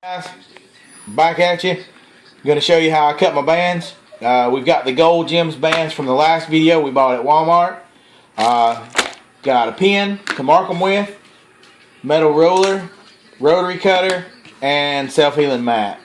Guys, back at you. I'm going to show you how I cut my bands. We've got the Gold Gems bands from the last video we bought at Walmart. Got a pin to mark them with, metal ruler, rotary cutter, and self-healing mat.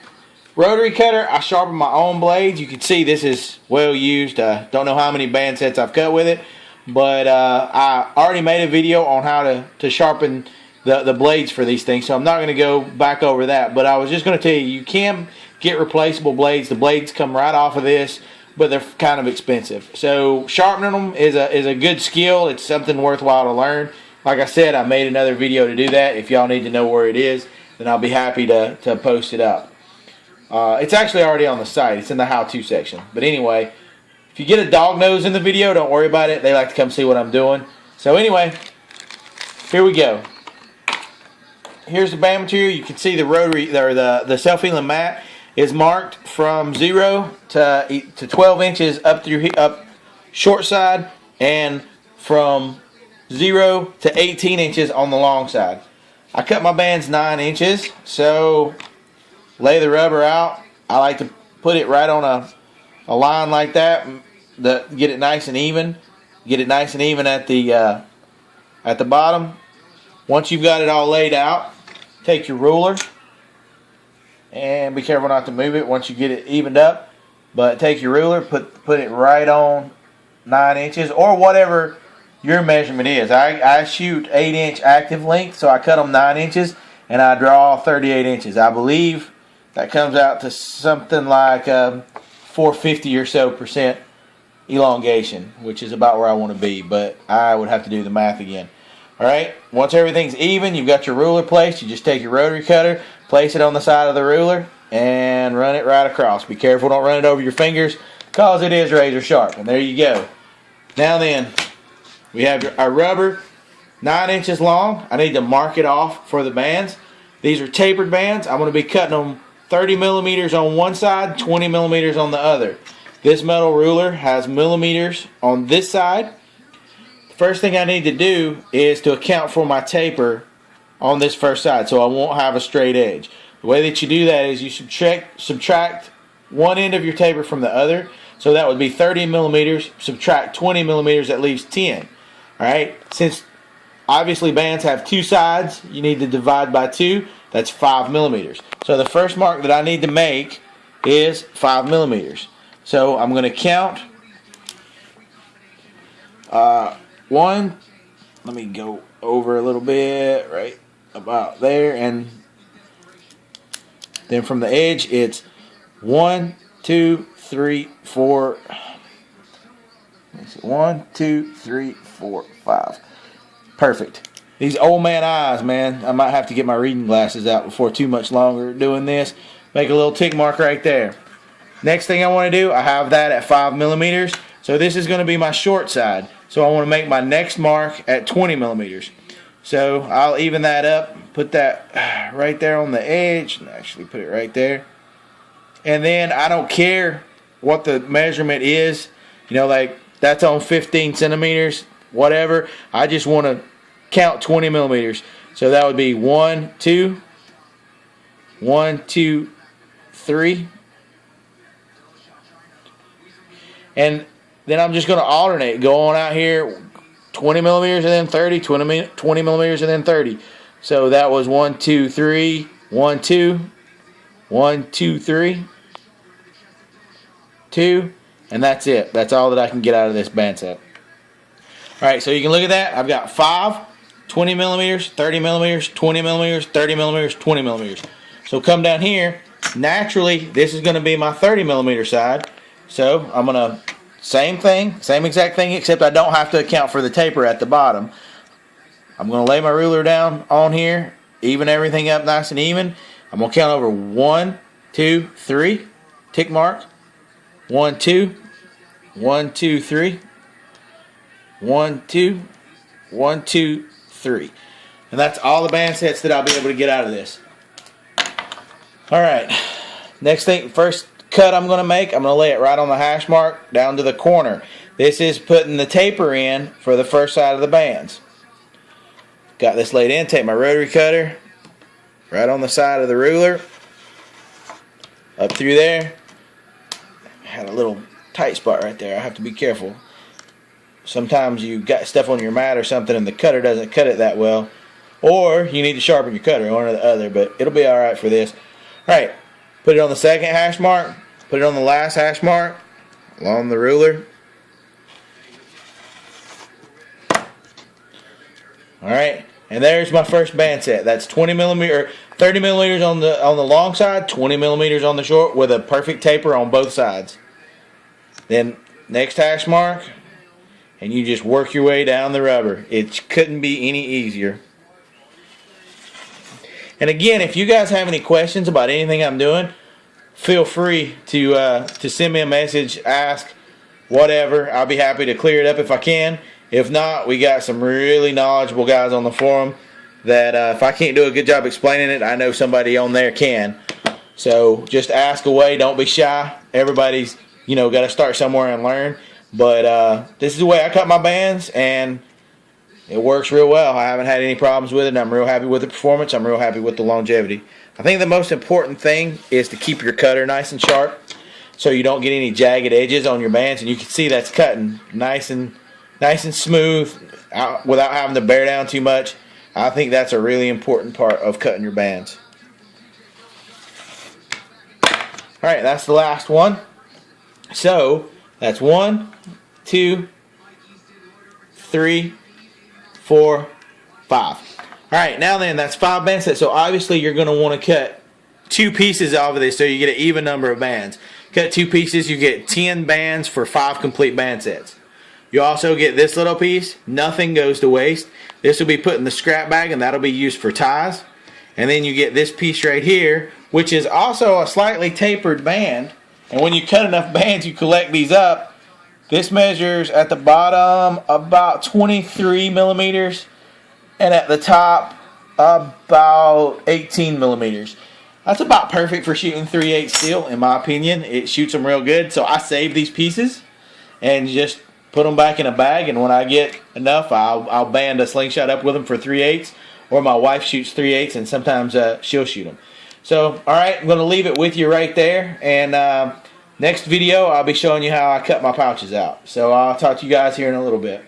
Rotary cutter, I sharpen my own blades. You can see this is well used. Don't know how many band sets I've cut with it, but I already made a video on how to sharpen the blades for these things, so I'm not going to go back over that. But I was just going to tell you, you can get replaceable blades. The blades come right off of this, but they're kind of expensive. So sharpening them is a good skill. It's something worthwhile to learn. Like I said, I made another video to do that. If y'all need to know where it is, then I'll be happy to post it up. It's actually already on the site. It's in the how-to section. But anyway, if you get a dog nose in the video, don't worry about it. They like to come see what I'm doing. So anyway, here we go. Here's the band material. You can see the rotary, or the self-healing mat is marked from 0 to 12 inches up short side, and from 0 to 18 inches on the long side. I cut my bands 9 inches, so lay the rubber out. I like to put it right on a line like that, get it nice and even. Get it nice and even at the bottom. Once you've got it all laid out, take your ruler, and be careful not to move it once you get it evened up. But take your ruler, put it right on 9 inches, or whatever your measurement is. I shoot 8-inch active length, so I cut them 9 inches, and I draw 38 inches. I believe that comes out to something like 450 or so percent elongation, which is about where I want to be, but I would have to do the math again. Alright, once everything's even, you've got your ruler placed, you just take your rotary cutter, place it on the side of the ruler, and run it right across. Be careful, don't run it over your fingers, because it is razor sharp. And there you go. Now then, we have our rubber, 9 inches long. I need to mark it off for the bands. These are tapered bands. I'm going to be cutting them 30 millimeters on one side, 20 millimeters on the other. This metal ruler has millimeters on this side. First thing I need to do is to account for my taper on this first side, so I won't have a straight edge. The way that you do that is you subtract one end of your taper from the other, so that would be 30 millimeters. Subtract 20 millimeters, that leaves 10. Alright, since obviously bands have two sides, you need to divide by 2. That's 5 millimeters. So the first mark that I need to make is 5 millimeters. So I'm going to count one. Let me go over a little bit, right about there, and then from the edge it's 1, 2, 3, 4. 1, 2, 3, 4, 5. Perfect. These old man eyes, man. I might have to get my reading glasses out before too much longer doing this. Make a little tick mark right there. Next thing I want to do, I have that at 5 millimeters. So this is going to be my short side. So I want to make my next mark at 20 millimeters. So I'll even that up, put that right there on the edge, and actually put it right there. And then I don't care what the measurement is. You know, like that's on 15 centimeters, whatever. I just want to count 20 millimeters. So that would be 1, 2, 1, 2, 3. And then I'm just going to alternate, go on out here 20 millimeters and then 30, 20 millimeters and then 30. So that was 1, 2, 3, 1, 2, 1, 2, 3, 2, and that's it. That's all that I can get out of this band set. Alright, so you can look at that. I've got 5, 20 millimeters, 30 millimeters, 20 millimeters, 30 millimeters, 20 millimeters. So come down here. Naturally, this is going to be my 30 millimeter side. So I'm going to, same thing, same exact thing, except I don't have to account for the taper at the bottom. I'm going to lay my ruler down on here, even everything up nice and even. I'm going to count over 1, 2, 3, tick mark. 1, 2, 1, 2, 3, 1, 2, 1, 2, 3. And that's all the band sets that I'll be able to get out of this. Alright, next thing, first cut I'm going to make, I'm going to lay it right on the hash mark down to the corner. This is putting the taper in for the first side of the bands. Got this laid in, take my rotary cutter right on the side of the ruler, up through there. Had a little tight spot right there. I have to be careful. Sometimes you got stuff on your mat or something and the cutter doesn't cut it that well. Or you need to sharpen your cutter, one or the other, but it'll be alright for this. Alright, put it on the second hash mark, put it on the last hash mark, along the ruler. Alright, and there's my first band set. That's 20 millimeter, 30 millimeters on the long side, 20 millimeters on the short, with a perfect taper on both sides. Then next hash mark, and you just work your way down the rubber. It couldn't be any easier. And again, if you guys have any questions about anything I'm doing, feel free to send me a message, ask, whatever. I'll be happy to clear it up if I can. If not, we got some really knowledgeable guys on the forum that if I can't do a good job explaining it, I know somebody on there can. So just ask away. Don't be shy. Everybody's, got to start somewhere and learn. But this is the way I cut my bands, and it works real well. I haven't had any problems with it, and I'm real happy with the performance. I'm real happy with the longevity. I think the most important thing is to keep your cutter nice and sharp so you don't get any jagged edges on your bands. And you can see that's cutting nice and smooth without having to bear down too much. I think that's a really important part of cutting your bands. Alright, that's the last one. So, that's 1, 2, 3, 4, 5. Alright, now then, that's 5 band sets. So obviously you're going to want to cut 2 pieces off of this so you get an even number of bands. Cut 2 pieces, you get 10 bands for 5 complete band sets. You also get this little piece. Nothing goes to waste. This will be put in the scrap bag, and that'll be used for ties. And then you get this piece right here, which is also a slightly tapered band. And when you cut enough bands, you collect these up. This measures at the bottom about 23 millimeters, and at the top about 18 millimeters. That's about perfect for shooting 3/8 steel, in my opinion. It shoots them real good. So I save these pieces and just put them back in a bag, and when I get enough, I'll band a slingshot up with them for 3/8, or my wife shoots 3/8, and sometimes she'll shoot them. So, alright, I'm going to leave it with you right there, and next video I'll be showing you how I cut my pouches out. So I'll talk to you guys here in a little bit.